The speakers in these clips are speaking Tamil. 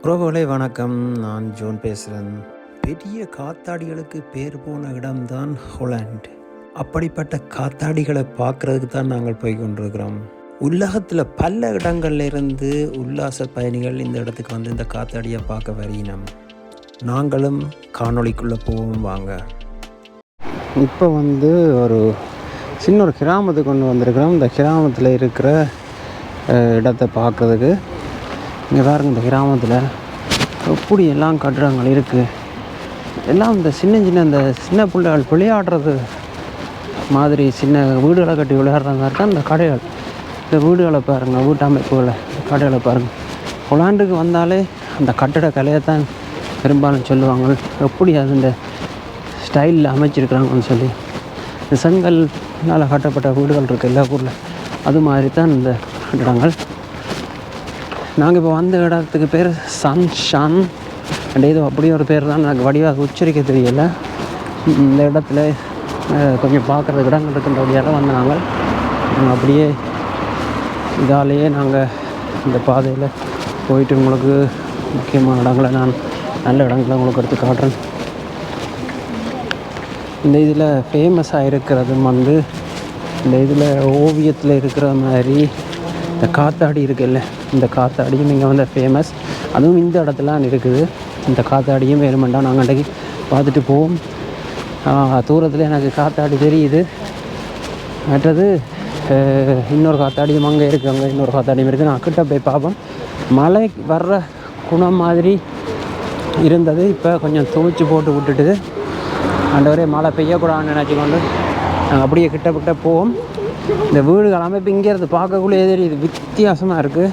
உறவுகளே வணக்கம். நான் ஜோன் பேசுகிறேன். பெரிய காத்தாடிகளுக்கு பேர் போன இடம்தான் ஹொலாண்ட். அப்படிப்பட்ட காத்தாடிகளை பார்க்குறதுக்கு தான் நாங்கள் போய் கொண்டிருக்கிறோம். உலகத்தில் பல இடங்கள்ல இருந்து உல்லாச பயணிகள் இந்த இடத்துக்கு வந்து இந்த காத்தாடியை பார்க்க வரையினோம். நாங்களும் காணொளிக்குள்ளே போவோம் வாங்க. இப்போ ஒரு சின்ன ஒரு கிராமத்துக்கு கொண்டு வந்திருக்கிறோம். இந்த கிராமத்தில் இருக்கிற இடத்தை பார்க்குறதுக்கு இங்கே பாருங்க, இந்த கிராமத்தில் எப்படி எல்லாம் கட்டுறாங்க இருக்குது. எல்லாம் இந்த சின்ன பிள்ளைகள் விளையாடுறது மாதிரி சின்ன வீடுகளை கட்டி விளையாடுற மாதிரி தான் இந்த கடைகள். இந்த வீடுகளை பாருங்கள், வீட்டு அமைப்புகளை, கடைகளை பாருங்கள். ஹொலாண்டுக்கு வந்தாலே அந்த கட்டட கலையை தான் பெரும்பாலும் சொல்லுவாங்க. எப்படி அது இந்த ஸ்டைலில் அமைச்சிருக்கிறாங்கன்னு சொல்லி. இந்த செங்கல்னால் கட்டப்பட்ட வீடுகள் இருக்குது எல்லா ஊரில். அது மாதிரி தான் இந்த கட்டிடங்கள். நாங்கள் இப்போ வந்த இடத்துக்கு பேர் சன்ஷான் அண்ட் ஏதோ அப்படியே ஒரு பேர் தான், எனக்கு வடிவாக உச்சரிக்க தெரியலை. இந்த இடத்துல கொஞ்சம் பார்க்குறது இடங்கள் இருக்கின்றபடியாக வந்து நாங்கள் அப்படியே இதாலேயே நாங்கள் இந்த பாதையில் போயிட்டு உங்களுக்கு முக்கியமான இடங்களை நான் நல்ல இடங்களை உங்களுக்கு எடுத்து காட்டுறேன். இந்த இதில் ஃபேமஸாக இருக்கிறது இந்த இதில் ஓவியத்தில் இருக்கிற மாதிரி இந்த காத்தாடி இருக்குல்ல, இந்த காத்தாடியும் இங்கே வந்து ஃபேமஸ். அதுவும் இந்த இடத்துல இருக்குது. இந்த காத்தாடியும் வேணுமெண்டா நாங்கள் அன்றைக்கி பார்த்துட்டு போவோம். தூரத்தில் எனக்கு காத்தாடி தெரியுது. மற்றது இன்னொரு காத்தாடியும் அங்கே இருக்குது, அங்கே இன்னொரு காத்தாடியும் இருக்குது. நான் கிட்ட போய் பார்ப்போம். மழை வர்ற குணம் மாதிரி இருந்தது, இப்போ கொஞ்சம் துவைச்சி போட்டு விட்டுட்டு ஆண்டவரே மழை பெய்யக்கூடாதுன்னு நினச்சிக்கொண்டு நாங்கள் அப்படியே கிட்ட போவோம். இந்த வீடுகள் அமைப்பு இங்கேருந்து பார்க்கக்குள்ளே தெரியுது, வித்தியாசமாக இருக்குது.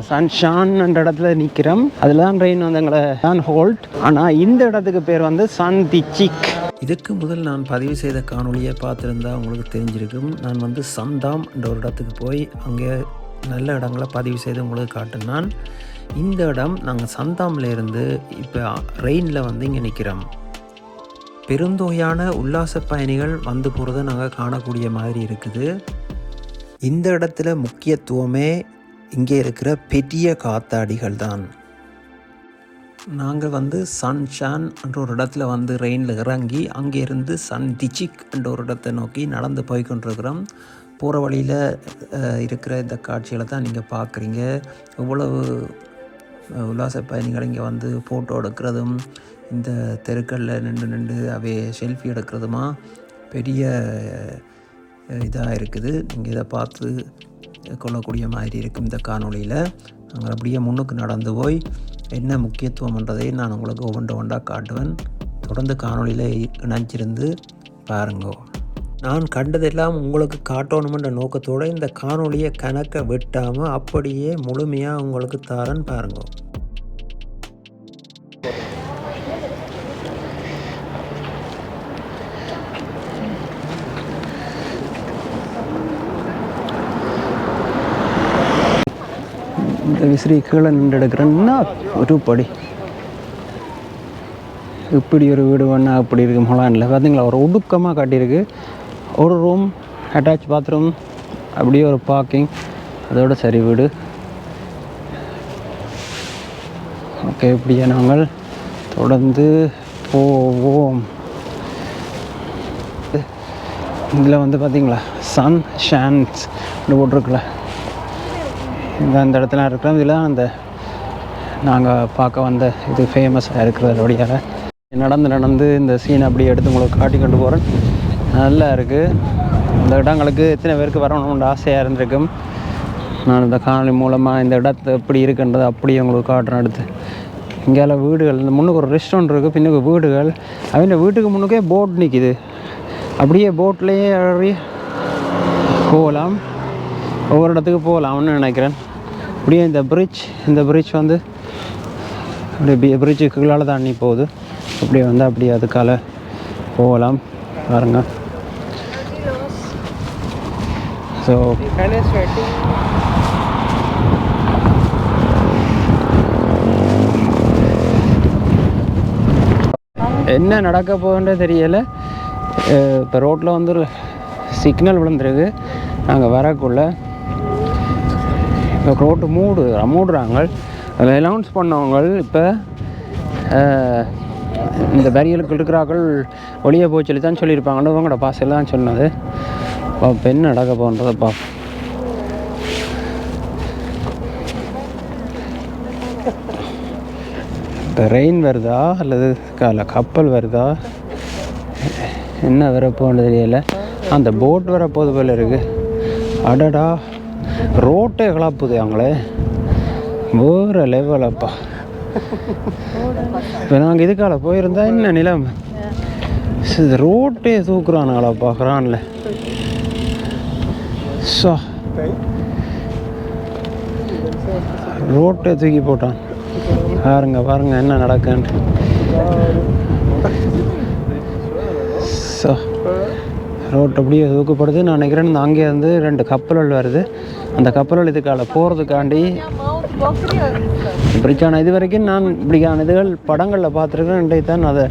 சன்ஷான் என்ற இடத்துல நிற்கிறோம். அதில் தான் ட்ரெயின் வந்து எங்களை தான் ஹோல்ட். ஆனால் இந்த இடத்துக்கு பேர் வந்து சந்திச்சிக். இதுக்கு முதல் நான் பதிவு செய்த காணொலியை பார்த்துருந்தா உங்களுக்கு தெரிஞ்சிருக்கும். நான் வந்து சந்தாம் என்ற ஒரு இடத்துக்கு போய் அங்கே நல்ல இடங்களை பதிவு செய்து உங்களுக்கு காட்டினான். இந்த இடம் நாங்கள் சந்தாமில் இருந்து இப்போ ரெயினில் வந்து இங்கே நிற்கிறோம். பெருந்தொகையான உல்லாச பயணிகள் வந்து போகிறத நாங்கள் காணக்கூடிய மாதிரி இருக்குது. இந்த இடத்துல முக்கியத்துவமே இங்கே இருக்கிற பெரிய காத்தாடிகள் தான். நாங்கள் வந்து சன்ஷான் என்ற ஒரு இடத்துல வந்து ரெயினில் இறங்கி அங்கேருந்து சன்திச்சிக் என்ற ஒரு இடத்தை நோக்கி நடந்து போய்கொண்டிருக்கிறோம். போகிற வழியில் இருக்கிற இந்த காட்சிகளை தான் நீங்கள் பார்க்குறீங்க. இவ்வளவு உல்லாச பயணிகள் இங்கே வந்து ஃபோட்டோ எடுக்கிறதும் இந்த தெருக்களில் நின்று அவை செல்ஃபி எடுக்கிறதுமா பெரிய இதாக இருக்குது. நீங்கள் இதை பார்த்து கொள்ளக்கூடிய மாதிரி இருக்கும். இந்த காணொலியில் நாங்கள் அப்படியே முன்னுக்கு நடந்து போய் என்ன முக்கியத்துவம்ன்றதை நான் உங்களுக்கு ஒவ்வொன்றாக காட்டுவேன். தொடர்ந்து காணொலியில் இணைஞ்சிருந்து பாருங்கோ. நான் கண்டதெல்லாம் உங்களுக்கு காட்டணுமென்ற நோக்கத்தோடு இந்த காணொலியை கணக்க வெட்டாமல் அப்படியே முழுமையாக உங்களுக்கு தாரன் பாருங்கோ. இந்த விசிறி கீழே நின்று எடுக்கிறேன்னா ஒரு படி இப்படி ஒரு வீடு வேணா அப்படி இருக்குது. ஹொலாண்டில் பார்த்தீங்களா, ஒரு ஒடுக்கமாக காட்டியிருக்கு. ஒரு ரூம், அட்டாச் பாத்ரூம், அப்படியே ஒரு பார்க்கிங், அதோட சரி வீடு. ஓகே, இப்படியே நாங்கள் தொடர்ந்து போவோம். இதில் வந்து பார்த்தீங்களா சன் ஷான்ஸ் போட்டிருக்குல்ல, இந்த இடத்துல இருக்கிறோம். இதில் அந்த நாங்கள் பார்க்க வந்த இது ஃபேமஸாக இருக்கிறதோடையால் நடந்து இந்த சீனை அப்படியே எடுத்து உங்களுக்கு காட்டி கொண்டு போகிறேன். நல்லா இருக்குது. இந்த இடங்களுக்கு எத்தனை பேருக்கு வரணும்னு ஆசையாக இருந்திருக்கும். நான் இந்த காணொலி மூலமாக இந்த இடத்தை எப்படி இருக்குன்றது அப்படியே உங்களுக்கு காட்டுறேன். அடுத்து இங்கேயால வீடுகள், இந்த முன்னுக்கு ஒரு ரெஸ்டாரண்ட் இருக்குது, பின்னுக்கு வீடுகள். அவங்க வீட்டுக்கு முன்னுக்கே போட் நிற்கிது. அப்படியே போட்லேயே போகலாம், ஒவ்வொரு இடத்துக்கு போகலாம்னு நினைக்கிறேன். அப்படியே இந்த பிரிட்ஜ் வந்து அப்படியே பிரிட்ஜுக்கு கீழே தண்ணி போகுது. அப்படியே வந்து அப்படியே அதுக்கால போகலாம் பாருங்க. ஸோ என்ன நடக்க போகுதுன்றே தெரியலை. இப்போ ரோட்டில் வந்து ஒரு சிக்னல் விழுந்துருக்கு. நாங்கள் வரக்குள்ள இப்போ ரோட்டு மூடுறாங்க. அதில் அனௌன்ஸ் பண்ணவங்க இப்போ இந்த பேரியலுக்கு இருக்கிறார்கள் ஒளிய போய் சொல்லி தான் சொல்லியிருப்பாங்கன்னு உங்களோட பாசையில் தான் சொன்னது. இப்போ என்ன நடக்க போன்றதப்பா. இப்போ ரெயின் வருதா அல்லது கப்பல் வருதா என்ன வரப்போன்னு தெரியல. அந்த போட் வரப்போது போல இருக்குது. அடடா ரோட்டே கிளப்புது அவங்களே வேறு லெவலப்பா. இப்போ நாங்கள் இதுக்கால போயிருந்தா என்ன நிலைமை, ரோட்டே தூக்குறானுங்களா பார்க்குறான்ல. ஸோ ரோட்டே தூக்கி போட்டான். பாருங்க என்ன நடக்குன்னு. ஸோ ரோட் அப்படியே தூக்கப்படுது. நான் நினைக்கிறேன் அங்கே இருந்து 2 கப்பல்கள் வருது. அந்த கப்பல்கள் இதுக்கால போகிறதுக்காண்டி இப்படிக்கான இது வரைக்கும் நான் இப்படிக்கான இதுகள் படங்களில் பார்த்துருக்கேன். இன்றைக்கு தான் அதை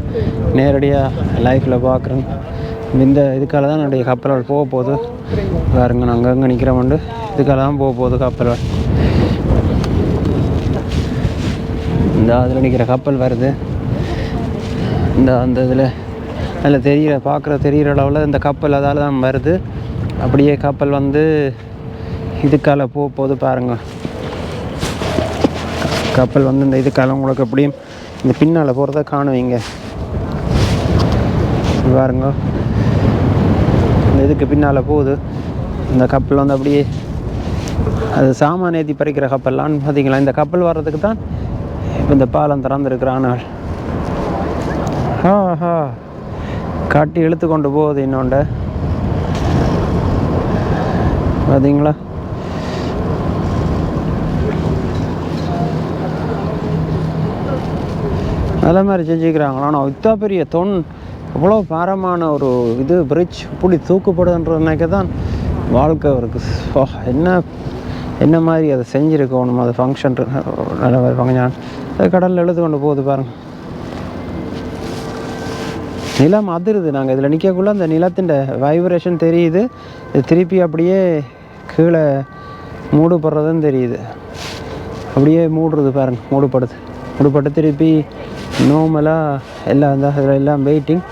நேரடியாக லைஃப்பில் பார்க்குறேன். இந்த இதுக்கால தான் என்னுடைய கப்பல்கள் போக போகுது. பாருங்க நாங்கள் அங்கே நிற்கிறோம்ண்டு இதுக்கால தான் போக போகுது கப்பல்கள். இந்த அதில் நிற்கிற கப்பல் வருது. அந்த இதில் அதில் தெரிகிற அளவில் இந்த கப்பல் அதால் தான் வருது. அப்படியே கப்பல் வந்து இதுக்கால போக போகுது பாருங்கள். கப்பல் வந்து இந்த இதுக்கால உங்களுக்கு எப்படியும் இந்த பின்னால் போகிறத காணுவீங்க பாருங்க. இந்த இதுக்கு பின்னால் போகுது இந்த கப்பல் வந்து அப்படியே. அது சாமான் ஏற்றி பறிக்கிற கப்பல்லான்னு பார்த்தீங்களா. இந்த கப்பல் வர்றதுக்கு தான் இப்போ இந்த பாலம் திறந்துருக்குறான். காட்டி இழுத்து கொண்டு போகுது இன்னொண்ட பார்த்தீங்களா. அதே மாதிரி செஞ்சுக்கிறாங்களா. ஆனால் இத்தா பெரிய அவ்வளோ பாரமான ஒரு இது பிரிட்ஜ் இப்படி தூக்கப்படுதுன்றதுனாக்க தான் வாழ்க்கை இருக்குது. என்ன மாதிரி அதை செஞ்சுருக்கணும். அது ஃபங்க்ஷன் நல்ல மாதிரி ஃபங்க்ஷன். அது கடலில் எழுத்து கொண்டு போகுது பாருங்கள். நிலம் அதிருது. நாங்கள் இதில் நிற்கக்குள்ள அந்த நிலத்தின் வைப்ரேஷன் தெரியுது. இது திருப்பி அப்படியே கீழே மூடுபடுறதுன்னு தெரியுது. அப்படியே மூடுறது பாருங்க. மூடுபட்டு திருப்பி நார்மலாக எல்லாம் இந்த இதில் எல்லாம் வெயிட்டிங்.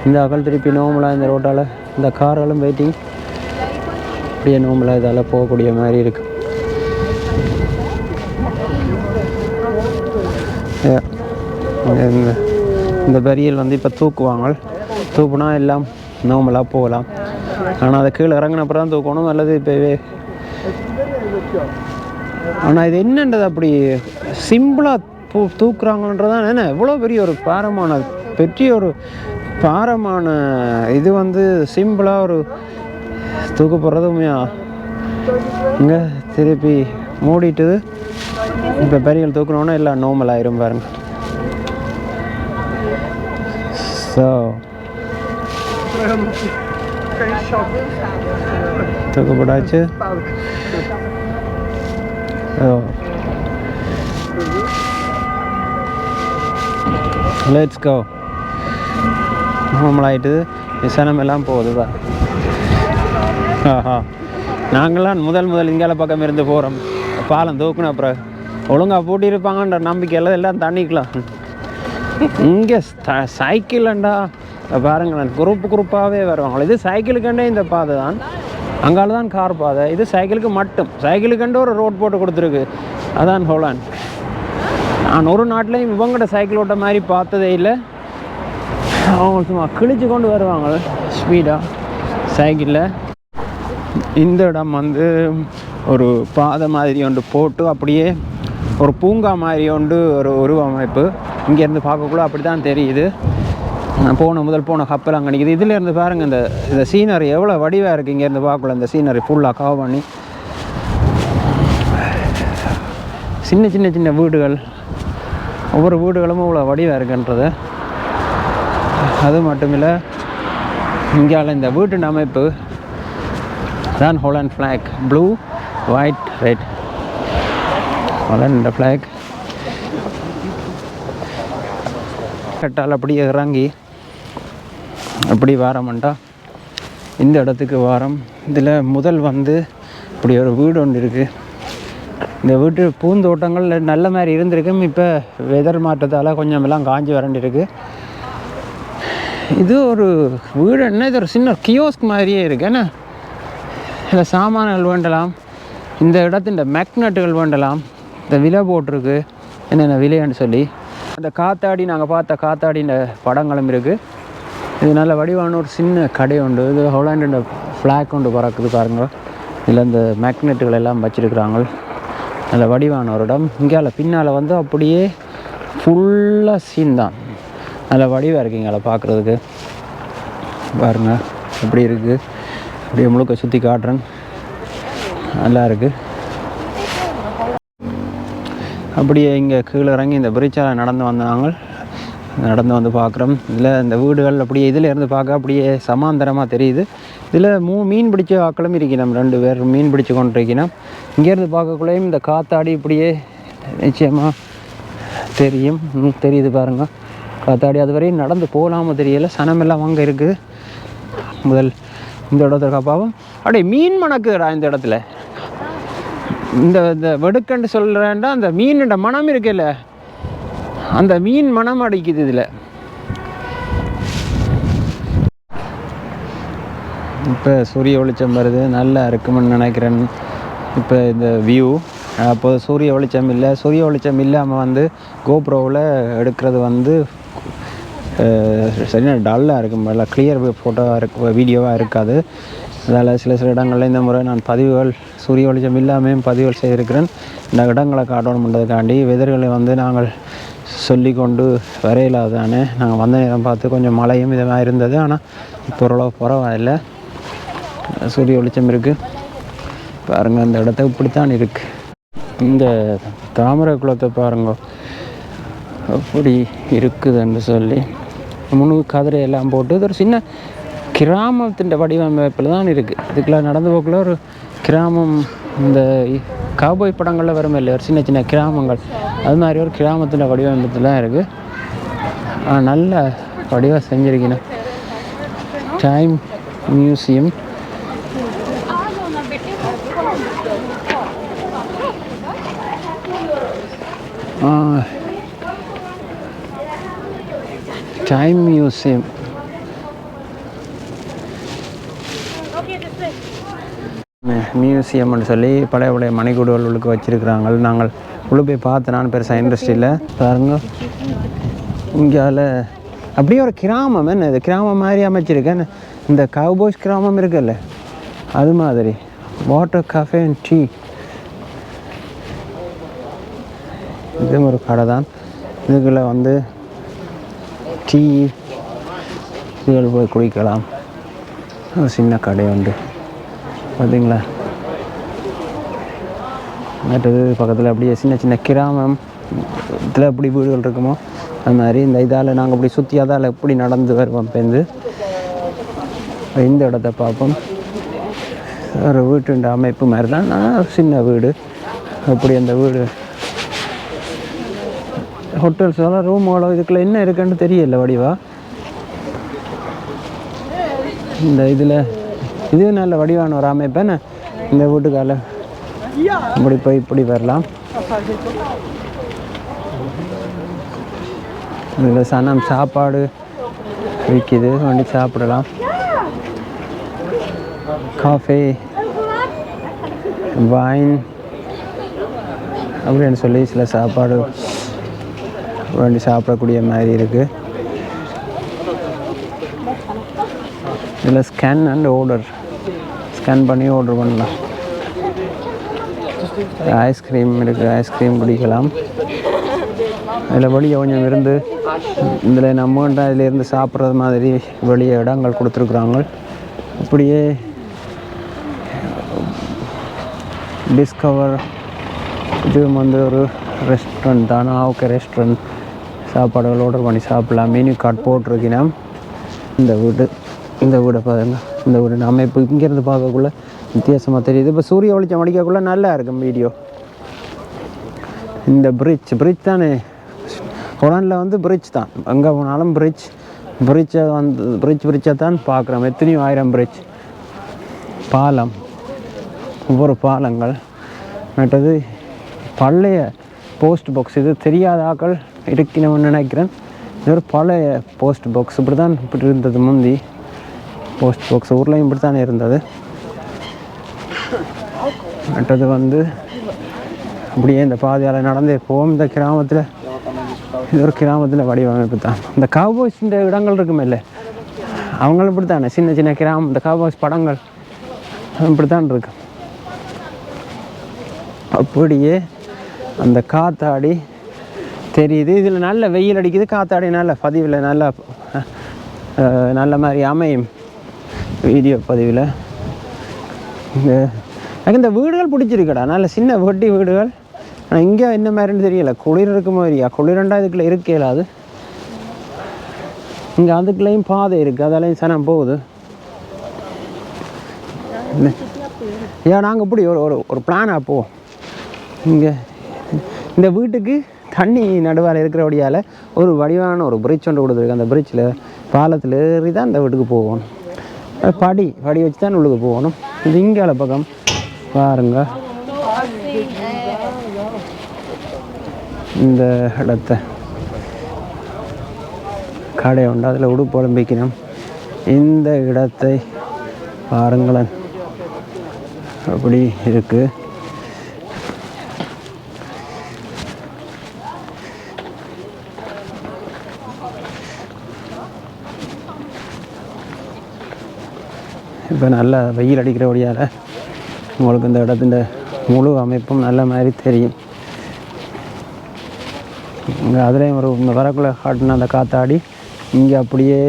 இந்த அகல் திருப்பி நார்மலாக இந்த ரோட்டால் இந்த கார்களும் வெயிட்டிங். அப்படியே நார்மலாக இதால் போகக்கூடிய மாதிரி இருக்குது. இந்த பெரியல் வந்து இப்போ தூக்குனா எல்லாம் நார்மலாக போகலாம். ஆனால் அதை கீழே இறங்கினப்பறம் தான் தூக்கணும் அல்லது இப்போவே. ஆனால் இது என்னன்றது அப்படி சிம்பிளாக தூக்குறாங்கன்றதான் என்ன எவ்வளோ பெரிய ஒரு பாரமான இது வந்து சிம்பிளாக ஒரு தூக்க போடுறது உண்மையாக. இங்கே திருப்பி மூடிட்டுது. இப்போ பெரியல் தூக்கணுன்னா எல்லாம் நார்மல் ஆயிரும் பாருங்க. ஸோ தூக்கப்படாச்சு. Let's go. நார்மல் ஆகிட்டு விசனம் எல்லாம் போகுதுதா. நாங்களாம் முதல் இங்கால பக்கம் இருந்து போகிறோம். பாலம் தூக்கணும் அப்புறம் ஒழுங்காக பூட்டியிருப்பாங்கன்ற நம்பிக்கையில் எல்லாம் தண்ணிக்கலாம். இங்கே சைக்கிள்ண்டா பாருங்களேன், குரூப்பாகவே வருவாங்களே. இது சைக்கிளுக்கண்டே இந்த பாதை தான். அங்கால தான் கார் பாதை. இது சைக்கிளுக்கு மட்டும். சைக்கிளுக்கண்டு ஒரு ரோட் போட்டு கொடுத்துருக்கு. அதான் ஹோலாண்ட். நான் ஒரு நாட்டிலையும் இவங்கள்ட சைக்கிள் ஓட்ட மாதிரி பார்த்ததே இல்லை. அவங்க சும்மா கிழிச்சு கொண்டு வருவாங்க ஸ்பீடாக சைக்கிளில். இந்த இடம் வந்து ஒரு பாதை மாதிரி ஒன்று போட்டு அப்படியே ஒரு பூங்கா மாதிரி ஒன்று ஒரு உருவமைப்பு. இங்கேருந்து பார்க்கக்குள்ள அப்படி தான் தெரியுது. முதல் போன கப்பல் அங்கே நிற்கிது. இதிலேருந்து பாருங்கள் இந்த சீனரி எவ்வளோ வடிவாக இருக்குது. இங்கேருந்து பார்க்கல இந்த சீனரி ஃபுல்லாக கவர் பண்ணி சின்ன வீடுகள், ஒவ்வொரு வீடுகளும் இவ்வளோ வடிவாக இருக்குன்றது. அது மட்டும் இல்லை, இங்கால இந்த வீட்டு அமைப்பு தான் Holland flag. Blue white red Holland flag. கட்டால் அப்படியே இறங்கி அப்படி வாரமாண்டா இந்த இடத்துக்கு வாரம். இதில் முதல் வந்து இப்படி ஒரு வீடு ஒன்று இருக்குது. இந்த வீட்டு பூந்தோட்டங்கள் நல்ல மாதிரி இருந்திருக்கும். இப்போ வெதர் மாற்றத்தால் கொஞ்சம் எல்லாம் காஞ்சி வறண்டிருக்கு. இது ஒரு வீடு என்ன, இது ஒரு சின்ன கியோஸ்க் மாதிரியே இருக்குது. ஏன்னா இதில் சாமான்கள் வேண்டலாம், இந்த இடத்தின் மேக்னட்டுகள் வேண்டலாம், இந்த விலை போட்டிருக்கு என்னென்ன விலைன்னு சொல்லி. அந்த காத்தாடி நாங்கள் பார்த்த காத்தாடின்ற படங்களும் இருக்குது. இது நல்ல வடிவான ஒரு சின்ன கடை உண்டு. இது ஹோலாண்டு ஃப்ளாக் கொண்டு பறக்குது பாருங்கள். இதில் இந்த மேக்னெட்டுகள் எல்லாம் வச்சுருக்குறாங்க. நல்ல வடிவான ஒரு இடம். இங்கே பின்னால் வந்து அப்படியே ஃபுல்லாக சீன் தான். நல்ல வடிவாக இருக்குங்க பார்க்குறதுக்கு. பாருங்கள் எப்படி இருக்குது, அப்படியே முழுக்க சுற்றி காட்டுறேன். நல்லா இருக்குது. அப்படியே இங்கே கீழே இறங்கி இந்த பிரிட்ஜால் நடந்து நடந்து வந்து பார்க்குறோம். இதில் இந்த வீடுகள் அப்படியே இதில் இருந்து பார்க்க அப்படியே சமாந்தரமாக தெரியுது. இதில் மீன் பிடிச்ச ஆக்களும் இருக்கணும், 2 பேர் மீன் பிடிச்சி கொண்டு இருக்கணும். இங்கேருந்து பார்க்கக்குள்ளேயும் இந்த காத்தாடி இப்படியே நிச்சயமாக தெரியுது பாருங்கள். காத்தாடி அது வரையும் நடந்து போகலாமல் தெரியலை, சனமெல்லாம் அங்கே இருக்குது. முதல் இந்த இடத்துல காப்பாவும் அப்படியே மீன் மணக்குறா இந்த இடத்துல. இந்த வெடுக்கண்டு சொல்கிறேன்டா அந்த மீனோட மனம் இருக்குல்ல, அந்த மீன் மனம் அடிக்குது. இதில் இப்போ சூரிய வெளிச்சம் வருது, நல்லா இருக்குமென்னு நினைக்கிறேன். இப்போ இந்த வியூ அப்போது சூரிய வெளிச்சம் இல்லை. சூரிய வெளிச்சம் இல்லாமல் வந்து கோப்ரோவில் எடுக்கிறது வந்து சரியான டல்லாக இருக்கும், நல்லா கிளியர் ஃபோட்டோவாக வீடியோவாக இருக்காது. அதால் சில இடங்களில் இந்த முறை நான் பதிவுகள் சூரிய வெளிச்சம் இல்லாமல் பதிவுகள் செய்திருக்கிறேன். இந்த இடங்களை காட்டணுன்றதுக்காண்டி வெதர்களை வந்து நாங்கள் சொல்லி கொண்டு வரையில்லாதானே. நாங்கள் வந்த நேரம் பார்த்து கொஞ்சம் மழையும் இதமாக இருந்தது. ஆனால் இப்போ ஓரளவு பரவாயில்லை, சூரிய வெளிச்சம் இருக்குது பாருங்கள். அந்த இடத்த இப்படித்தான் இருக்குது. இந்த தாமரை குளத்தை பாருங்க அப்படி இருக்குதுன்னு சொல்லி முன்னுக்கு கதிரையெல்லாம் போட்டு இது ஒரு சின்ன கிராமத்தின் வடிவமைப்பில் தான் இருக்குது. இதுக்கெல்லாம் நடந்து போக்குள்ள ஒரு கிராமம், இந்த காபோய் படங்களில் வரும் இல்லை, ஒரு சின்ன சின்ன கிராமங்கள், அது மாதிரி ஒரு கிராமத்தின் வடிவமைப்பில் தான் இருக்குது. நல்ல வடிவாக செஞ்சுருக்கணும். டைம் மியூசியம் மியூசியம்னு சொல்லி பழைய மணிக்கூடுகள் உள்ளுக்கு வச்சுருக்குறாங்க. நாங்கள் உள்ள போய் பார்த்து நான் பெருசாக இண்டஸ்ட்ரியில் பாருங்க. இங்கால அப்படியே ஒரு கிராமம், என்ன இது கிராமம் மாதிரி அமைச்சிருக்கேன். இந்த கவுபோய்ஸ் கிராமம் இருக்குல்ல அது மாதிரி. வாட்டர் காஃபே அண்ட் டீ, இது ஒரு கடை தான். இதுக்குள்ளே வந்து டீ இதுகள் போய் குடிக்கலாம். ஒரு சின்ன கடை உண்டு பார்த்தீங்களா. மற்றது பக்கத்தில் அப்படியே சின்ன சின்ன கிராமம் இதில் எப்படி வீடுகள் இருக்குமோ அது மாதிரி இந்த இதால் நாங்கள் அப்படி சுற்றி அதால் எப்படி நடந்து வருவோம். பேருந்து இந்த இடத்த பார்ப்போம். ஒரு வீட்டுண்ட அமைப்பு மாதிரி தான், ஒரு சின்ன வீடு. அப்படி அந்த வீடு ஹோட்டல்ஸ் எல்லாம் ரூமோட இதுக்குள்ள என்ன இருக்குன்னு தெரியல வடிவா. இந்த இதில் இது நல்ல வடிவான ஒரு அமைப்பேன். இந்த வீட்டுக்கால இப்படி போய் இப்படி வரலாம். இதில் சனம் சாப்பாடு விற்கிது, வண்டி சாப்பிடலாம். காஃபே, வைன் அப்படின்னு சொல்லி சில சாப்பாடு வண்டி சாப்பிடக்கூடிய மாதிரி இருக்குது. இதில் ஸ்கேன் அண்ட் ஆர்டர், ஸ்கேன் பண்ணி ஆர்டர் பண்ணலாம். ஐஸ்கிரீம் இருக்குது, ஐஸ்கிரீம் குடிக்கலாம். அதில் வெளியே கொஞ்சம் இருந்து இதில் நம்ம இதிலேருந்து சாப்பிட்றது மாதிரி வெளியே இடங்கள் கொடுத்துருக்குறாங்க. அப்படியே டிஸ்கவர் இது வந்து ஒரு ரெஸ்டாரண்ட் தானே. ஓகே, ரெஸ்டாரண்ட் சாப்பாடுகள் ஆர்டர் பண்ணி சாப்பிட்லாம். மெனு கார்டு போட்டிருக்கீங்கன்னா இந்த வீடை பாருங்க. இந்த வீடு நம்ம இப்போ இங்கேருந்து பார்க்கக்குள்ள வித்தியாசமாக தெரியுது. இப்போ சூரிய வெளிச்சம் அடிக்கக்குள்ளே நல்லா இருக்கும் வீடியோ. இந்த பிரிட்ஜ் தானே ஹொலாண்டில் வந்து பிரிட்ஜ் தான். எங்கே போனாலும் பிரிட்ஜை தான் பார்க்குறோம். எத்தனையோ ஆயிரம் பிரிட்ஜ், பாலம், ஒவ்வொரு பாலங்கள். மற்றது பழைய போஸ்ட் பாக்ஸ். இது தெரியாத ஆக்கள் இருக்கணும்னு நினைக்கிறேன். இது ஒரு பழைய போஸ்ட் பாக்ஸ். இப்படி இருந்தது முந்தி. போஸ்ட் பாக்ஸ் ஊர்லேயும் இப்படி தானே இருந்தது. மற்றது அப்படியே இந்த பாதையால் நடந்தே போவோம். இந்த கிராமத்தில் இது ஒரு கிராமத்தில் வடிவமைப்பு தான். இந்த காவ்பாய்ஸ் இந்த இடங்கள் இருக்குமே இல்லை, அவங்களும் இப்படி தானே சின்ன சின்ன கிராமம். இந்த காவ்பாய்ஸ் படங்கள் இப்படி தான் இருக்கு. அப்படியே அந்த காத்தாடி தெரியுது. இதில் நல்ல வெயில் அடிக்குது, காத்தாடி நல்ல பதிவில் நல்ல மாதிரி அமையும் வீடியோ பதிவில். எனக்கு இந்த வீடுகள் பிடிச்சிருக்கடா, நல்ல சின்ன வட்டி வீடுகள். ஆனால் இங்கே என்ன மாதிரின்னு தெரியல. குளிர் இருக்க மாதிரியா? குளிரண்டா இதுக்குள்ளே இருக்கலாது. இங்கே அதுக்குள்ளேயும் பாதை இருக்குது, அதெல்லாம் சனம் போகுது. ஏன் நாங்கள் இப்படி ஒரு பிளானாக போவோம். இங்கே இந்த வீட்டுக்கு தண்ணி நடுவால் இருக்கிறபடியால் ஒரு வடிவான ஒரு பிரிட்ஜ் ஒன்று கொடுத்துருக்கு. அந்த பிரிட்ஜில் பாலத்தில் ஏறி தான் அந்த வீட்டுக்கு போகணும். படி வச்சு தான் உள்ளுக்கு போகணும். இது இங்கால பக்கம் பாருங்க. இந்த இடத்த கடை உண்டு, அதில் உடுப்பு உடம்பிக்கணும். இந்த இடத்தை பாருங்களேன், அப்படி இருக்குது. இப்போ நல்ல வெயில் அடிக்கிற வழியால் உங்களுக்கு இந்த இடத்துல முழு அமைப்பும் நல்ல மாதிரி தெரியும். இங்கே அதுலேயும் இந்த வரக்குள்ளே காட்டின அந்த காத்தாடி இங்கே அப்படியே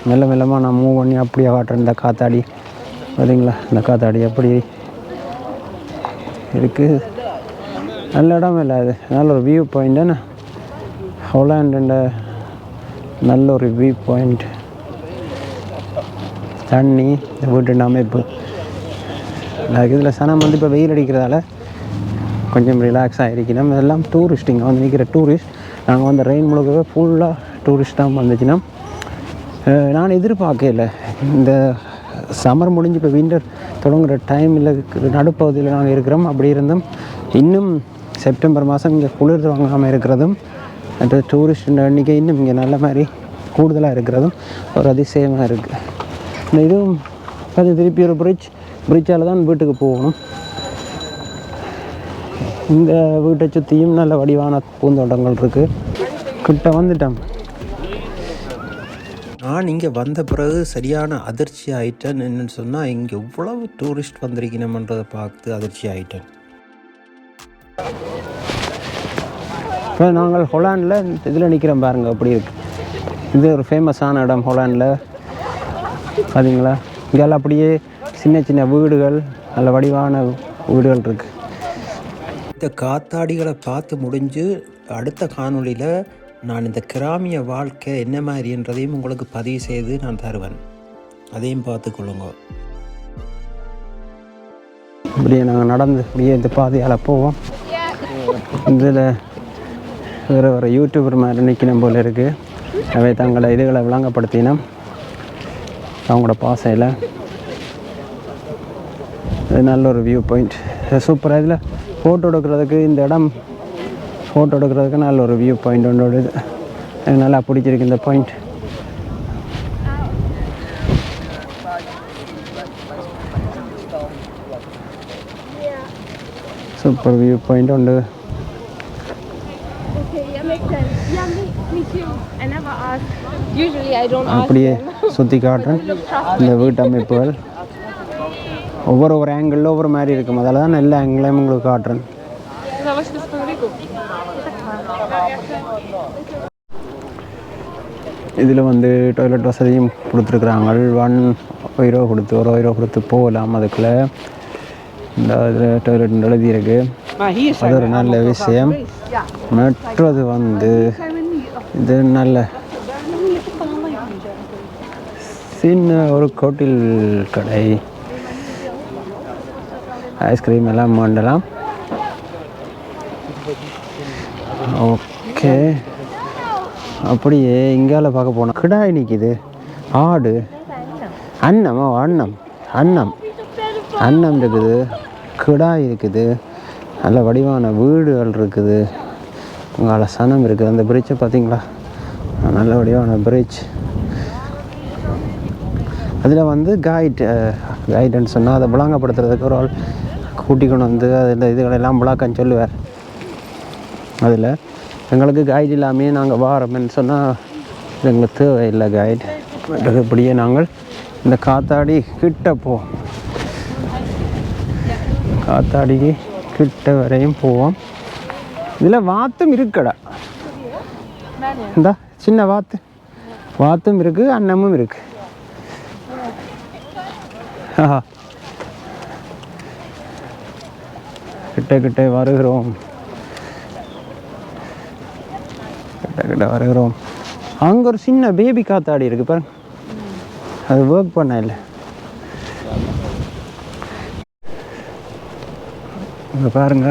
மெல்லமாக நான் மூவ் பண்ணி அப்படியே காட்டுறேன். இந்த காத்தாடி பார்த்தீங்களா? இந்த காத்தாடி அப்படி இருக்குது. நல்ல இடம் இல்லை அது, நல்ல ஒரு வியூ பாயிண்ட்டுன்னு ஹோலாண்டுன்ற நல்ல ஒரு வியூ பாயிண்ட். தண்ணி, இந்த வீட்டு அமைப்பு இதில் சனம் இப்போ வெயில் அடிக்கிறதால கொஞ்சம் ரிலாக்ஸ் ஆகிருக்கணும். இதெல்லாம் டூரிஸ்ட், இங்கே நிற்கிற டூரிஸ்ட். நாங்கள் ரெயின் முழுக்கவே ஃபுல்லாக டூரிஸ்ட் தான் வந்துச்சுன்னா. நான் எதிர்பார்க்கல இந்த சம்மர் முடிஞ்சு இப்போ வின்டர் தொடங்குகிற டைமில் நடுப்பகுதியில் நாங்கள் இருக்கிறோம். அப்படி இருந்தும் இன்னும் செப்டம்பர் மாதம் இங்கே குளிர் வாங்காமல் இருக்கிறதும், அந்த டூரிஸ்ட் எண்ணிக்கை இன்னும் இங்கே நல்ல மாதிரி கூடுதலாக இருக்கிறதும் ஒரு அதிசயமாக இருக்குது. இந்த இதுவும் அது திருப்பி ஒரு பிரிட்ஜால் தான் வீட்டுக்கு போகணும். இந்த வீட்டை சுற்றியும் நல்ல வடிவான பூந்தோட்டங்கள் இருக்குது. கிட்ட வந்துட்டோம். நான் இங்கே வந்த பிறகு சரியான அதிர்ச்சி ஆகிட்டேன். என்னென்னு சொன்னால், இங்கே எவ்வளவு டூரிஸ்ட் வந்திருக்கணுமன்றதை பார்த்து அதிர்ச்சி ஆகிட்டேன். இப்போ நாங்கள் ஹோலாண்டில் இதில் நிற்கிறோம் பாருங்கள், அப்படி இருக்குது. இது ஒரு ஃபேமஸான இடம் ஹோலாண்டில் பார்த்தீங்களா? இங்கெல்லாம் அப்படியே சின்ன சின்ன வீடுகள், நல்ல வடிவான வீடுகள் இருக்குது. இந்த காத்தாடிகளை பார்த்து முடிஞ்சு அடுத்த காணொளியில் நான் இந்த கிராமிய வாழ்க்கை என்ன மாதிரின்றதையும் உங்களுக்கு பதிவு செய்து நான் தருவேன். அதையும் பார்த்துக்கொள்ளுங்க. இப்படியே நாங்கள் நடந்து இப்படியே இந்த பாதையால் போவோம். இதில் வேறு யூடியூபர் மாதிரி நிற்கணும் போல் இருக்குது. அவை தங்களை இதுகளை விளங்கப்படுத்தினோம் அவங்களோட பாசையில். இது நல்ல ஒரு வியூ பாயிண்ட், சூப்பராக. இதில் ஃபோட்டோ எடுக்கிறதுக்கு, இந்த இடம் ஃபோட்டோ எடுக்கிறதுக்கு நல்ல ஒரு வியூ பாயிண்ட் ஒன்று. இது எனக்கு நல்லா பிடிச்சிருக்கு இந்த பாயிண்ட். சூப்பர் வியூ பாயிண்ட் உண்டு. அப்படியே சுற்றி காட்டுறேன் இந்த வீட்டமைப்புகள். ஒவ்வொரு ஆங்கிளில் ஒவ்வொரு மாதிரி இருக்கும், அதில் தான் எல்லா ஆங்கிளையும் உங்களுக்கு காட்டுறேன். இதில் டாய்லெட் வசதியும் கொடுத்துருக்குறாங்க. €1 கொடுத்து போகலாம். அதுக்குள்ளே இந்த இதில் டாய்லெட் எழுதியிருக்கு. அது ஒரு நல்ல விஷயம். மற்றது இது நல்ல சின்ன ஒரு ஹோட்டல் கடை. ஐஸ்கிரீம் எல்லாம் வாங்கலாம். ஓகே, அப்படியே இங்கால பார்க்க போனால் கிடாய் நிற்கிது, ஆடு, அன்னம் இருக்குது, கிடாய் இருக்குது, நல்ல வடிவான வீடுகள் இருக்குது, அங்கே சனம் இருக்குது. அந்த பிரிட்ஜை பார்த்தீங்களா, நல்ல வடிவான பிரிட்ஜ். அதில் வந்து கைடுன்னு சொன்னால் அதை விளங்கப்படுத்துறதுக்கு ஒரு ஆள் கூட்டி கொண்டு வந்து அதில் இதுகளெல்லாம் விளக்கன்னு சொல்லுவார். அதில் எங்களுக்கு கைடு இல்லாமே நாங்கள் வாரோம்னு சொன்னால் எங்களுக்கு தேவையில்லை கைடு. இப்படியே நாங்கள் இந்த காத்தாடி கிட்ட காத்தாடிக்கு கிட்ட வரையும் போவோம். இதில் வாத்தும் இருக்குடா, இந்த சின்ன வாத்தும் இருக்குது, அன்னமும் இருக்குது. கிட்ட வருகிறோம். அங்கே ஒரு சின்ன பேபி காத்தாடி இருக்கு பாருங்க, அது ஒர்க் பண்ண இல்லை. இங்கே பாருங்க,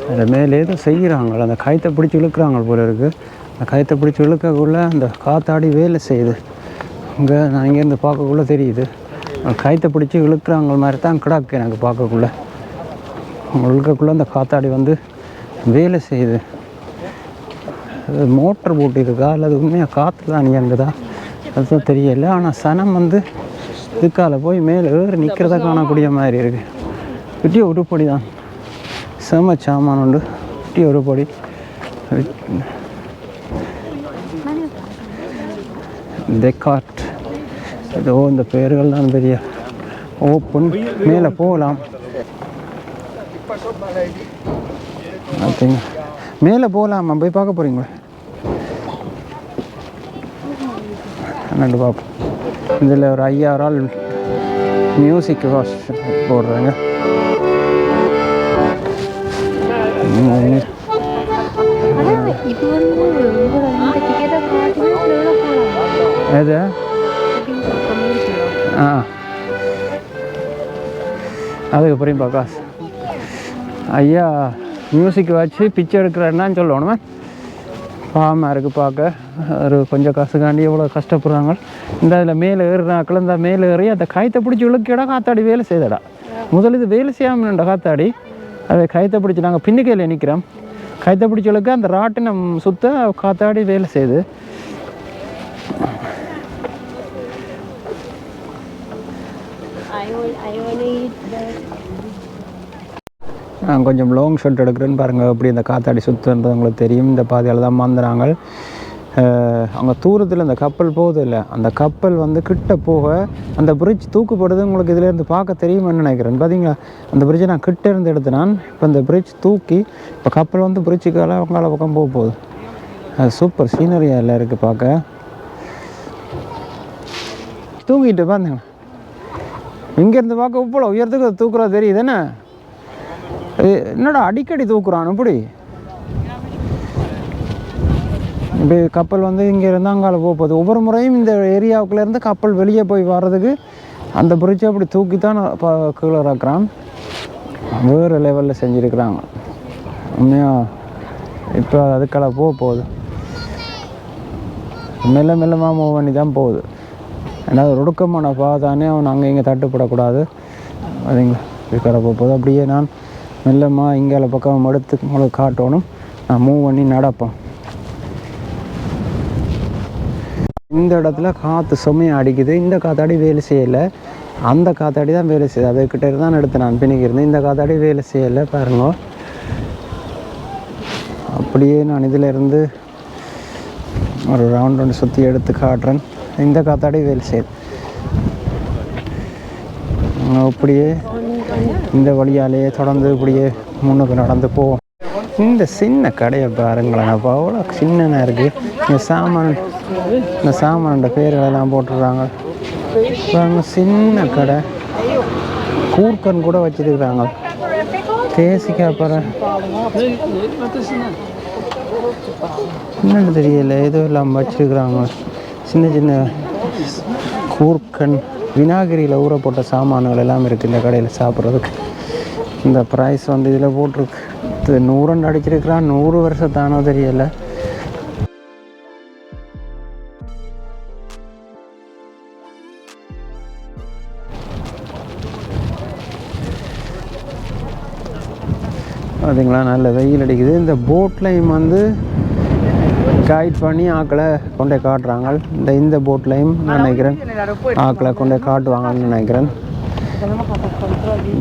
அதில் மேலே ஏதோ செய்கிறாங்க, அந்த கயத்தை பிடிச்சி இழுக்கிறாங்க போல இருக்குது. அந்த கயத்தை பிடிச்சி இழுக்கக்குள்ளே அந்த காத்தாடி வேலை செய்யுது. இங்கே நான் இங்கேருந்து பார்க்கக்குள்ளே தெரியுது, கயத்தை பிடிச்சி இழுக்கிறாங்க மாதிரி தான் கிடக்கு எனக்கு பார்க்கக்குள்ளே. இழுக்கக்குள்ளே அந்த காத்தாடி வந்து வேலை செய்யுது. அது மோட்டர் போட்டிருக்கா அல்லது உண்மையாக காற்று தான் இயங்குதா அதுதான் தெரியல. ஆனால் சனம் வந்து இதுக்கால போய் மேலே ஏறி நிற்கிறத காணக்கூடிய மாதிரி இருக்குது. குட்டிய உருப்படி தான், செம சாமான் உண்டு. குட்டிய உருப்படி டெக்கார்ட், ஏதோ இந்த பெயர்கள் தான் பெரிய ஓப்பன். மேலே போகலாம், மேலே போகலாமா? போய் பார்க்க போகிறீங்களா? என்னண்டு பார்ப்போம். இதில் ஒரு 5000 ஆள் மியூசிக் போடுறாங்க. எது? அதுக்கப்புறம் பார்க்க ஐயா மியூசிக் வச்சு பிச்சை எடுக்கிறாருன்னு சொல்லணுமே. பாவமாக இருக்குது பார்க்க. ஒரு கொஞ்சம் காசுக்காண்டி எவ்வளோ கஷ்டப்படுறாங்க. இந்த அதில் மேலே ஏறுறாக்கள், இந்த மேலே ஏறி அந்த கயத்தை பிடிச்சி இழுக்கடா காத்தாடி வேலை செய்தடா. முதல் இது வேலை செய்யாமல்டா காத்தாடி, அதை கயத்தை பிடிச்சி நாங்கள் பின்னுக்கையில் நிற்கிறோம். கயத்தை பிடிச்சி இழுக்க அந்த ராட்டினம் சுத்த காத்தாடி வேலை செய்யுது. நான் கொஞ்சம் லாங் ஷாட் எடுக்கிறேன்னு பாருங்கள். அப்படி இந்த காத்தாடி சுற்றுன்றது உங்களுக்கு தெரியும். இந்த பாதையால் தான் மாந்துறாங்க. அங்கே தூரத்தில் அந்த கப்பல் போகுது இல்லை, அந்த கப்பல் வந்து கிட்ட போக அந்த பிரிட்ஜ் தூக்குப்படுது. உங்களுக்கு இதிலேருந்து பார்க்க தெரியுமான்னு நினைக்கிறேன். பார்த்தீங்களா, அந்த பிரிட்ஜை நான் கிட்ட இருந்து எடுத்தேன். இப்போ இந்த பிரிட்ஜ் தூக்கி இப்போ கப்பல் வந்து பிரிட்ஜுக்கால அவங்கால பக்கம் போகுது. அது சூப்பர் சீனரியாக எல்லாம் இருக்குது பார்க்க. தூங்கிட்டு பாருங்க, இங்கேருந்து பார்க்க இவ்வளோ உயரத்துக்கு தூக்குறா தெரியுது என்ன? என்னடா அடிக்கடி தூக்குறான் இப்படி. இப்படி கப்பல் வந்து இங்கே இருந்து அங்கால போகுது. ஒவ்வொரு முறையும் இந்த ஏரியாவுக்குள்ளேருந்து கப்பல் வெளியே போய் வர்றதுக்கு அந்த பிரிட்ஜை அப்படி தூக்கி தான் கீழே இறக்குறான். வேறு லெவலில் செஞ்சுருக்குறாங்க உண்மையாக. இப்போ அதுக்கெல்லாம் போகுது, மெல்ல மெல்லமாக மூவ் பண்ணி தான் போகுது. ஏன்னா ஒடுக்கமான பாதானே அவன் அங்கே இங்கே தட்டுப்படக்கூடாது. அதுங்களா இதுக்கடை போகுது. அப்படியே நான் மெல்லமாக இங்கே பக்கம் எடுத்து உங்களுக்கு காட்டணும். நான் மூவ் பண்ணி நடப்பேன். இந்த இடத்துல காற்று செம்மையாக அடிக்குது. இந்த காத்தாடி வேலை செய்யலை, அந்த காத்தாடி தான் வேலை செய்யுது. அதுக்கிட்ட தான் எடுத்து நான் பின்னிக்கிருந்தேன். இந்த காத்தாடி வேலை செய்யலை பாருங்க. அப்படியே நான் இதில் இருந்து ஒரு ரவுண்ட் ஒன்று சுற்றி எடுத்து காட்டுறேன். இந்த காத்தாடி வேலை செய்யுது. அப்படியே இந்த வழியாலேயே தொடர்ந்து இப்படியே முன்னுக்கு நடந்து போவோம். இந்த சின்ன கடையை பாருங்களேன், அப்போ அவ்வளோ சின்னதாக இருக்குது. இந்த சாமானோட பேர்களெல்லாம் போட்டுருக்காங்க பாருங்க. சின்ன கடை, கூர்க்கன் கூட வச்சுருக்குறாங்க. தேசிக்காய் பாரு, என்னென்னு தெரியல, ஏதோ எல்லாம் வச்சுருக்குறாங்க. சின்ன சின்ன கூர்க்கன், விநாகிரியில் ஊற போட்ட சாமான்கள் எல்லாம் இருக்குது இந்த கடையில் சாப்பிட்றதுக்கு. இந்த ப்ரைஸ் வந்து இதில் போட்டிருக்கு. இது 100 அடிச்சிருக்கிறான். 100 வருஷத்தானோ தெரியலை. பார்த்தீங்களா நல்ல வெயில் அடிக்குது. இந்த போட்லையும் வந்து கைட் பண்ணி ஆக்களை கொண்டே காட்டுறாங்க. இந்த போட்லையும் நான் நினைக்கிறேன் ஆக்களை கொண்டே காட்டுவாங்கன்னு நினைக்கிறேன்.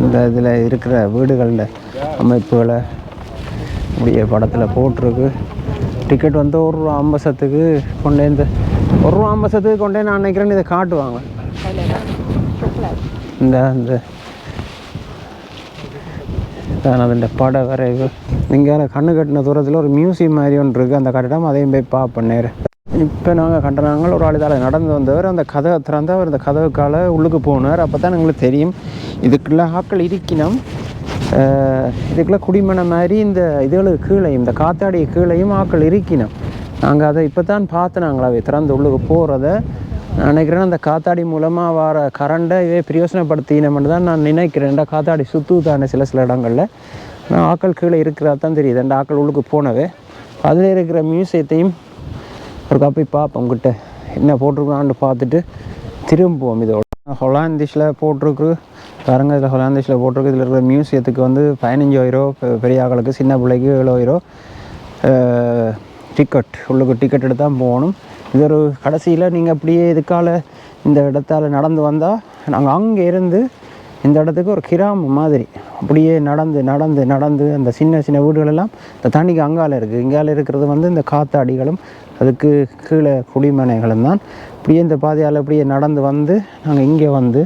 இந்த இதில் இருக்கிற வீடுகளில் அமைப்புகளை இப்படியே படத்தில் போட்டிருக்கு. டிக்கெட் வந்து ₹1.50 கொண்டே இந்த ₹1.50 கொண்டே நான் நினைக்கிறேன் இதை காட்டுவாங்க. இந்த அந்த பட வரைவு இங்கே கண்ணு கட்டின தூரத்தில் ஒரு மியூசியம் மாதிரி ஒன்று இருக்குது. அந்த கட்டிடம் அதையும் போய் பார்ப்பேன் நேரு. இப்போ நாங்கள் கண்டுறாங்க ஒரு ஆள் இதால் நடந்து வந்தவர் அந்த கதவை திறந்து அவர் இந்த கதவுக்கால உள்ளுக்கு போனார். அப்போ தான் எங்களுக்கு தெரியும் இதுக்குள்ள ஆக்கள் இருக்கணும். இதுக்குள்ள குடிமனை மாதிரி இந்த இதுகளுக்கு கீழையும் இந்த காத்தாடிய கீழையும் ஆக்கள் இருக்கணும். நாங்கள் அதை இப்போ தான் பார்த்துனாங்களாவே திறந்து உள்ளுக்கு போகிறத. நான் நினைக்கிறேன் அந்த காத்தாடி மூலமாக வர கரண்டை இதே பிரயோசனப்படுத்தினோம்னு தான் நான் நினைக்கிறேன். காத்தாடி சுற்று தானே சில இடங்களில் நான் ஆக்கள் கீழே இருக்கிறதா தான் தெரியுது. அந்த ஆக்கள் உள்ளுக்கு போனவே அதில் இருக்கிற மியூசியத்தையும் ஒரு காப்பி பார்ப்போம். உங்ககிட்ட என்ன போட்டிருக்கான்னு பார்த்துட்டு திரும்புவோம். இதோட ஹொலாந்திஷில் போட்டிருக்கு பாருங்க. இதில் ஹொலாந்திஷில் போட்டிருக்கு. இதில் இருக்கிற மியூசியத்துக்கு வந்து €15 பெரிய ஆக்களுக்கு, சின்ன பிள்ளைக்கு €7 டிக்கெட். உள்ளுக்கு டிக்கெட் எடுத்து தான் போகணும். இது ஒரு கடைசியில் நீங்கள் அப்படியே இதுக்கால இந்த இடத்தால் நடந்து வந்தால் நாங்கள் அங்கே இருந்து இந்த இடத்துக்கு ஒரு கிராமம் மாதிரி அப்படியே நடந்து நடந்து நடந்து அந்த சின்ன சின்ன வீடுகளெல்லாம் இந்த தண்ணிக்கு அங்கால இருக்குது. இங்கால இருக்கிறது வந்து இந்த காத்தாடிகளும் அதுக்கு கீழே குடிமனைகளும் தான். அப்படியே இந்த பாதையால் அப்படியே நடந்து வந்து நாங்கள் இங்கே வந்து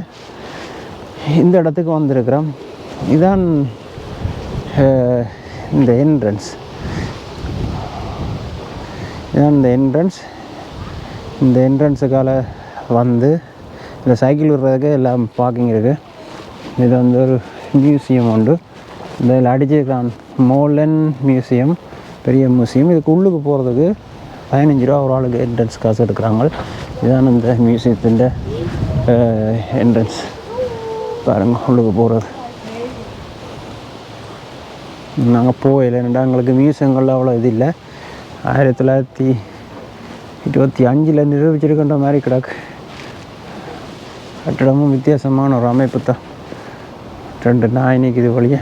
இந்த இடத்துக்கு வந்திருக்கிறோம். இதுதான் இந்த என்ட்ரன்ஸ். இதுதான் இந்த என்ட்ரன்ஸ். இந்த என்ட்ரன்ஸுக்கால வந்து இந்த சைக்கிள் விடுறதுக்கு எல்லாம் பார்க்கிங் இருக்குது. இது வந்து ஒரு மியூசியம் உண்டு. இந்த இதில் அடிச்சிருக்கான் மோலன் மியூசியம், பெரிய மியூசியம். இதுக்கு உள்ளுக்கு போகிறதுக்கு ₹15 ஒரு ஆளுக்கு என்ட்ரன்ஸ் காசு எடுக்கிறாங்க. இதுதான் இந்த மியூசியத்தின் என்ட்ரன்ஸ். பாருங்க உள்ளுக்கு போகிறது. நாங்கள் போகலைன்னா எங்களுக்கு மியூசியங்களில் அவ்வளோ இது இல்லை. 1925 நிரூபிச்சிருக்கின்ற மாதிரி கிடக்கு. கட்டிடமும் வித்தியாசமான ஒரு அமைப்பு தான். 2 நாய் இது வழியே.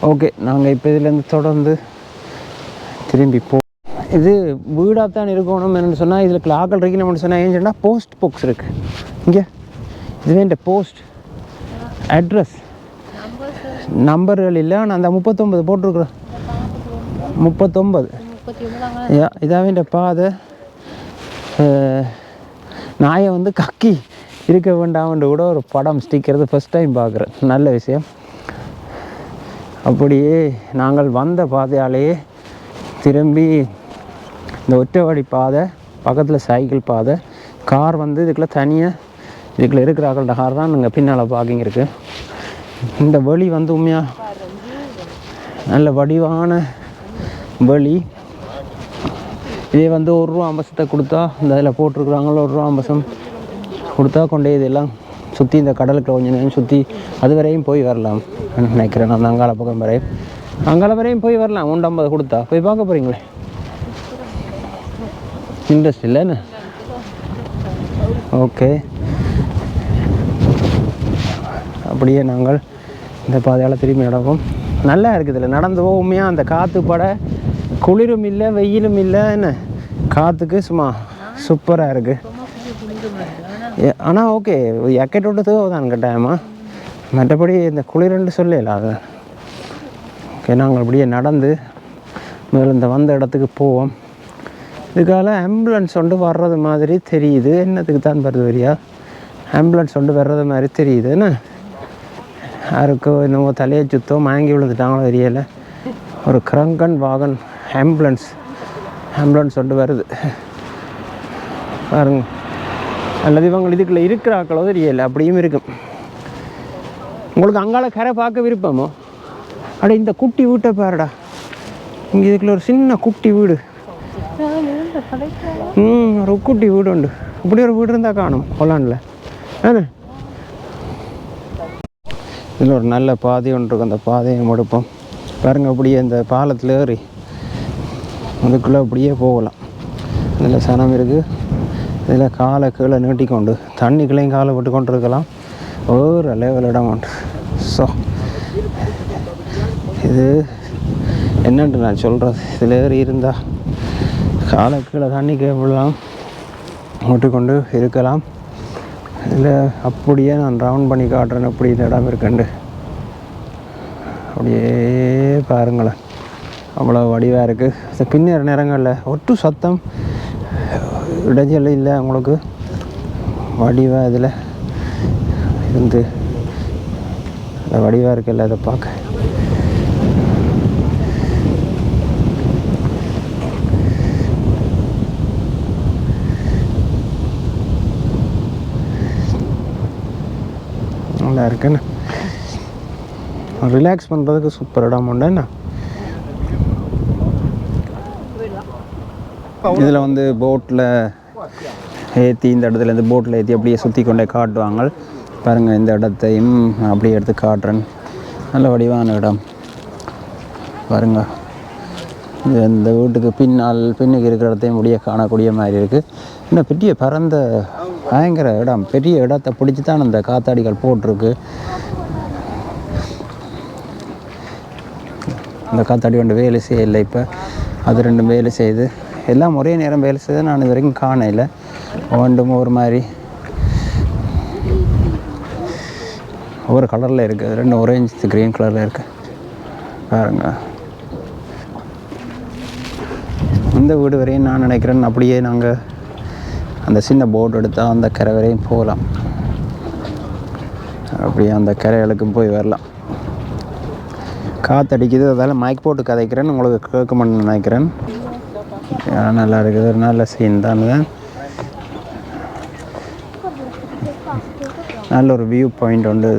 ஓகே, நாங்கள் இப்போ இதுலேருந்து தொடர்ந்து திரும்பி இது வீடாக தான் இருக்கணும் என்னென்னு சொன்னால் இதில் கிளாக்கள் இருக்கணும்னு சொன்னால் ஏன் சொன்னால் போஸ்ட் பாக்ஸ் இருக்குது இங்கே. இதுவே இந்த போஸ்ட் அட்ரஸ் நம்பர்கள் இல்லை. ஆனால் அந்த 39 போட்டிருக்குறோம். 39 இதாகவே இந்த பாதை நாயை வந்து கக்கி இருக்க வேண்டாம்னு கூட ஒரு படம் ஸ்டிக்கிறது ஃபஸ்ட் டைம் பார்க்குறேன். நல்ல விஷயம். அப்படியே நாங்கள் வந்த பாதையாலேயே திரும்பி இந்த ஒற்றைவழி பாதை பக்கத்தில் சைக்கிள் பாதை, கார் வந்து இதுக்குள்ளே தனியாக இதுக்குள்ளே இருக்கிறார்கள்ட கார் தான் நாங்கள் பின்னால் பார்க்கிங் இருக்குது. இந்த வழி வந்து உண்மையாக நல்ல வடிவான வழி. இதே வந்து ₹1.50 கொடுத்தா இந்த இதில் போட்டிருக்குறாங்களோ ₹1.50 கொடுத்தா கொண்டே இதெல்லாம் சுற்றி இந்த கடலுக்கு கொஞ்சம் நேரம் சுற்றி அது வரையும் போய் வரலாம் நினைக்கிறேன். நான் அங்காள பக்கம் வரையும் அங்காள வரையும் போய் வரலாம். ₹1.50 கொடுத்தா போய் பார்க்க போகிறீங்களே. இன்ட்ரெஸ்ட் இல்லைன்னு. ஓகே, அப்படியே நாங்கள் இந்த பாதையால் திரும்பி நடப்போம். நல்லா இருக்குது. இதில் நடந்து உண்மையாக அந்த காற்று பட குளிரும் இல்லை வெயிலும் இல்லை. என்ன காற்றுக்கு சும்மா சூப்பராக இருக்குது. ஆனால் ஓகே, ஜாக்கெட் விட்டு தான் கட்டாயமா, மற்றபடி இந்த குளிரண்டு சொல்லல அது. ஓகே, நாங்கள் அப்படியே நடந்து முதல்ல இந்த வந்த இடத்துக்கு போவோம். இதுக்கால ஆம்புலன்ஸ் கொண்டு வர்றது மாதிரி தெரியுது. என்னத்துக்கு தான் வருது வரியா ஆம்புலன்ஸ் கொண்டு வர்றது மாதிரி தெரியுது. என்ன யாருக்கோ என்னவோ தலையை சுத்தோ மயங்கி விழுந்துட்டாங்களோ தெரியலை. ஒரு கிரங்கன் வாகன் ஆம்புலன்ஸ் கொண்டு வருது பாருங்க. அல்லது இவங்க இதுக்குள்ளே இருக்கிறாக்களோ தெரியலை. அப்படியும் இருக்கும். உங்களுக்கு அங்கால கரை பார்க்க விருப்பமோ? அட இந்த குட்டி வீட்டை பாருடா. இங்கே இதுக்குள்ள ஒரு சின்ன குட்டி வீடு. ஒரு குட்டி வீடு உண்டு. இப்படி ஒரு வீடு இருந்தால் காணும் ஹொலாண்டில். இதில் ஒரு நல்ல பாதை ஒன்று இருக்கும். அந்த பாதையை மடுப்போம் பாருங்கள். அப்படியே இந்த பாலத்தில் ஏறி அதுக்குள்ளே அப்படியே போகலாம். இதில் சனம் இருக்குது. இதில் காலை கீழே நீட்டிக்கொண்டு தண்ணிக்குள்ளேயும் காலை விட்டு கொண்டு இருக்கலாம். ஒரு லெவல் இடம் உண்டு. ஸோ இது என்னன்ட்டு நான் சொல்கிறது, இதில் ஏறி இருந்தால் காலை கீழே தண்ணிக்கு விடலாம், ஓட்டிக்கொண்டு இருக்கலாம். இதில் அப்படியே நான் ரவுண்ட் பண்ணி காட்டுறேன் எப்படி இந்த இடம் இருக்குண்டு. அப்படியே பாருங்களேன், அவ்வளோ வடிவாக இருக்குது. பின்னர் நேரங்களில் ஒட்டு சத்தம் இடைஞ்சல் இல்லை உங்களுக்கு. வடிவாக இதில் இருந்து வடிவாக இருக்குல்ல, அதை பார்க்க நல்லா இருக்குன்னு. ரிலாக்ஸ் பண்ணுறதுக்கு சூப்பர் இடம் உண்டு. என்ன இதில் வந்து போட்டில் ஏற்றி, இந்த இடத்துலேருந்து போட்டில் ஏற்றி அப்படியே சுற்றி கொண்டே காட்டுவாங்க பாருங்கள். இந்த இடத்தையும் அப்படியே எடுத்து காட்டுறேன். நல்ல வடிவான இடம் பாருங்க. இந்த வீட்டுக்கு பின்னுக்கு இருக்கிற இடத்தையும் முடிய காணக்கூடிய மாதிரி இருக்குது. இன்னும் பெரிய பரந்த பயங்கர இடம், பெரிய இடத்தை பிடிச்சி தான் அந்த காத்தாடிகள் போட்டிருக்கு. இந்த காத்தாடி ஒன்று வேலை செய்யலை, இப்போ அது ரெண்டும் வேலை செய்யுது. எல்லாம் ஒரே நேரம் வேலை செய்யுது. நான் இது வரைக்கும் காணல. ஒன்றும் ஒரு மாதிரி ஒவ்வொரு கலரில் இருக்குது. ரெண்டும் ஆரஞ்சு க்ரீன் கலரில் இருக்குது பாருங்க. இந்த வீடு வரையும் நான் நினைக்கிறேன் அப்படியே நாங்கள் அந்த சின்ன போட் எடுத்தால் அந்த கரை வரையும் போகலாம். அப்படியே அந்த கரைகளுக்கும் போய் வரலாம். காற்றடிக்குது, அதால் மைக் போட்டு கதைக்கிறேன்னு உங்களுக்கு கேட்குமென்னு நினைக்கிறேன். நல்லா இருக்குது, ஒரு நல்ல சீன் தான். நல்ல ஒரு வியூ பாயிண்ட் உண்டு.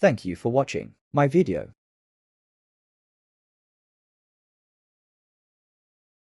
Thank you for watching my video.